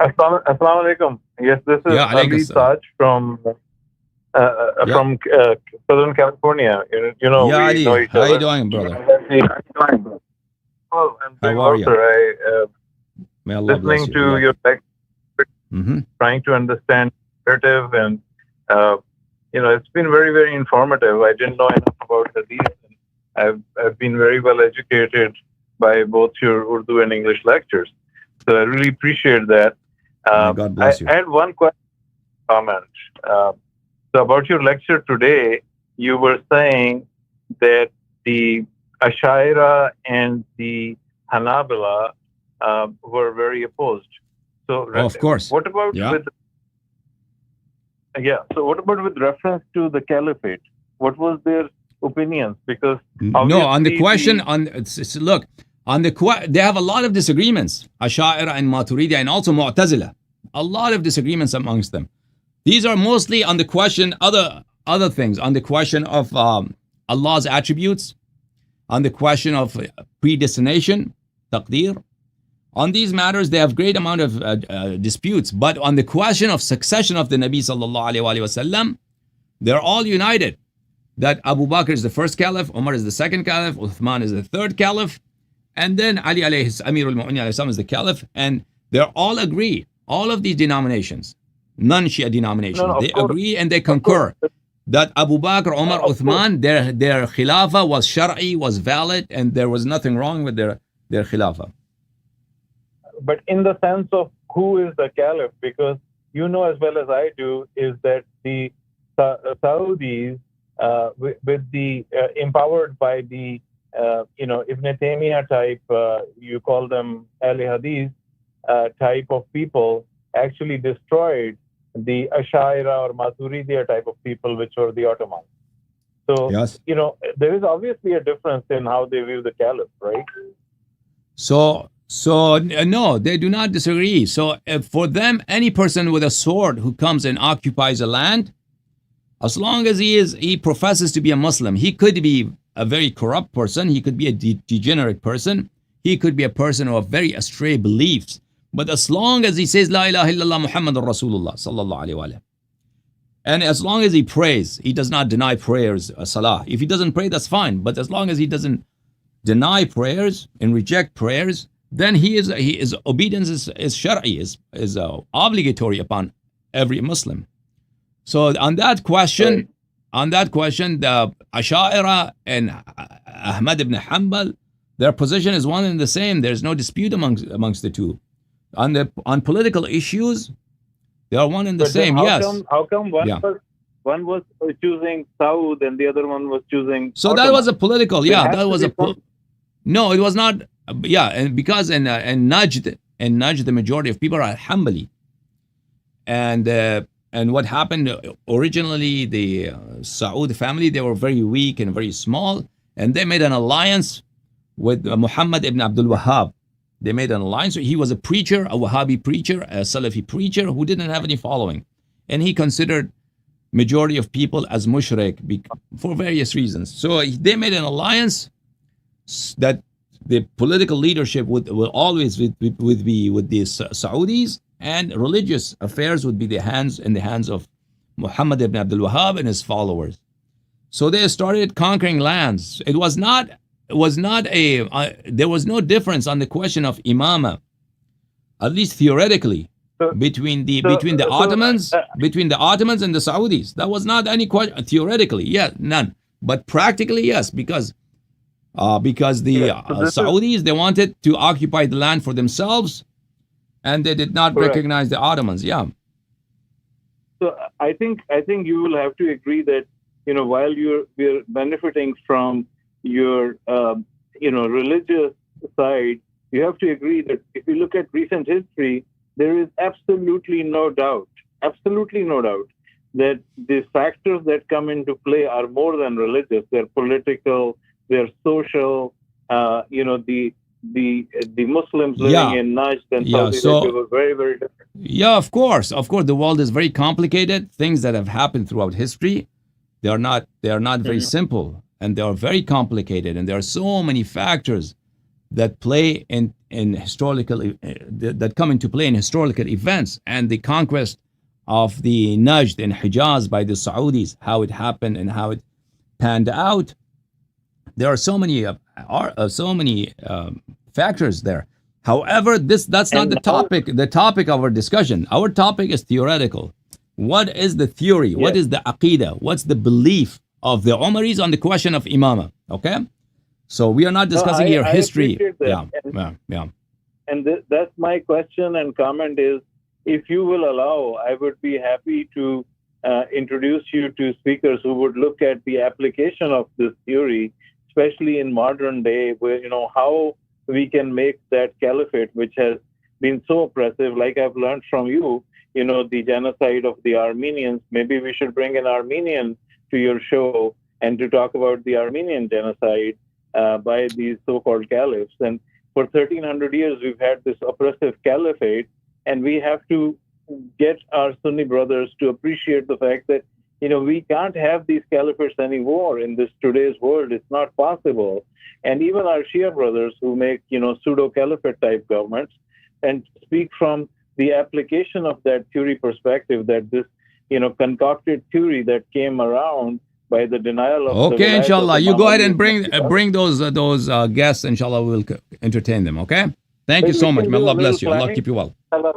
Assalamu alaikum. Yes, this is Yeah, Ali alaykum salam. Saj Yeah, from Southern California. yeah, We know Ali. each How you other. doing, brother? Hey, how you doing, bro? Well, I'm How doing are well, you? sir. I May Allah bless listening you. to your Iyak. lecture, Mm-hmm. trying to understand narrative, and uh, it's been very, very informative. I didn't know enough about Hadith, and I've been very well educated by both your Urdu and English lectures. So I really appreciate that. May God I bless you. had one comment. Uh, so about your lecture today, you were saying that the Ashaira and the Hanabila were very opposed. So Oh, of course. what about Yeah. with yeah? So what about with reference to the caliphate? What was their opinions? Because No, on the obviously question look on they have a lot of disagreements. Asha'ira and Maturidi and also Mu'tazila. A lot of disagreements amongst them. These are mostly on the question other things on the question of Allah's attributes, on the question of predestination, taqdeer. On these matters, they have great amount of disputes. But on the question of succession of the Nabi sallallahu alaihi wasallam, they're all united. That Abu Bakr is the first caliph, Umar is the second caliph, Uthman is the third caliph, and then Ali alayhi Amir al-Mu'minin is the caliph, and they all agree. All of these denominations, non-Shia denominations, of they course, agree and they of course, concur that Abu Bakr, Umar, of course. Uthman, their khilafah was shar'i, was valid, and there was nothing wrong with their khilafah. But in the sense of who is the caliph, because you know as well as I do, is that the Saudis, with the empowered by the Ibn Taymiyyah type, you call them Ahl Hadith type of people, actually destroyed the Ashaira or Maturidiyya type of people, which were the Ottomans. So Yes. there is obviously a difference in how they view the caliph, right? So no, they do not disagree. So for them, any person with a sword who comes and occupies a land, as long as he professes to be a Muslim, he could be a very corrupt person, he could be a degenerate person, he could be a person of very astray beliefs. But as long as he says La ilaha illallah Muhammadur Rasulullah sallallahu alaihi wasallam, and as long as he prays, he does not deny prayers, salah. If he doesn't pray, that's fine. But as long as he doesn't deny prayers and reject prayers, then his obedience is shar'i, is obligatory upon every Muslim. So on that question, the Asha'ira and Ahmad ibn Hanbal, their position is one and the same. There's no dispute amongst the two. On political issues, they are one and the But then same. Yes. how come Yeah. one was choosing Saud and the other one was choosing So Ottoman? that was a political. There Yeah, has that to was be some- no, it was not. Yeah, and because in Najd, the majority of people are Hanbali, and what happened originally, the Saud family, they were very weak and very small, and they made an alliance with Muhammad ibn Abdul Wahhab. They made an alliance. He was a preacher, a Wahhabi preacher, a Salafi preacher who didn't have any following, and he considered majority of people as mushrik for various reasons. So they made an alliance that the political leadership will always be with the Saudis, and religious affairs would be in the hands of Muhammad ibn Abdul Wahhab and his followers. So they started conquering lands. There was no difference on the question of imama, at least theoretically, between the Ottomans and the Saudis. That was not any question theoretically. Yeah, none. But practically, yes, because the Saudis, they wanted to occupy the land for themselves, and they did not recognize the Ottomans. Yeah. So I think you will have to agree that while we're benefiting from your religious side, you have to agree that if you look at recent history, there is absolutely no doubt that the factors that come into play are more than religious. They're political, they're social. The Muslims living in Najd and Saudi Arabia were very, very different. Yeah, of course. The world is very complicated. Things that have happened throughout history, they are not very simple, and they are very complicated, and there are so many factors that play in historical that come into play in historical events, and the conquest of the Najd in Hijaz by the Saudis, how it happened and how it panned out. There are so many factors there. However, that's not the topic. The topic of our discussion. Our topic is theoretical. What is the theory? What is the aqidah? What's the belief of the Umaris on the question of imama? Okay, so we are not discussing here history. Yeah. And that's my question and comment is, if you will allow, I would be happy to introduce you to speakers who would look at the application of this theory, especially in modern day, where, how we can make that caliphate, which has been so oppressive, like I've learned from you, the genocide of the Armenians. Maybe we should bring an Armenian to your show and to talk about the Armenian genocide by these so-called caliphs. And for 1300 years, we've had this oppressive caliphate, and we have to get our Sunni brothers to appreciate the fact that, we can't have these caliphates anymore in this today's world. It's not possible. And even our Shia brothers who make, pseudo-caliphate type governments and speak from the application of that theory perspective, that this, concocted theory that came around by the denial of okay, inshallah. You go ahead and bring those guests. Inshallah, we'll entertain them. Okay. Thank you so much. May Allah bless you. Allah keep you well. Inshallah,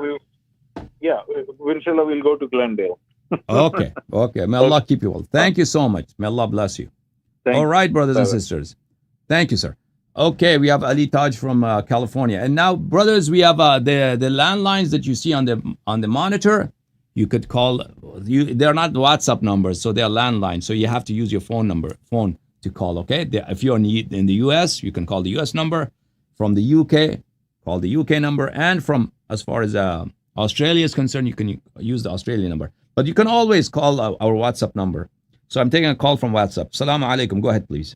we'll go to Glendale. Okay. May Allah keep you well. Thank you so much. May Allah bless you. All right, brothers and sisters. Thank you, sir. Okay, we have Ali Taj from California, and now, brothers, we have the landlines that you see on the monitor. You could call. They're not WhatsApp numbers, so they're landlines. So you have to use your phone to call. Okay, if you're in the US, you can call the US number. From the UK, call the UK number, and from as far as Australia is concerned, you can use the Australian number. But you can always call our WhatsApp number. So I'm taking a call from WhatsApp. Assalamu alaikum. Go ahead, please.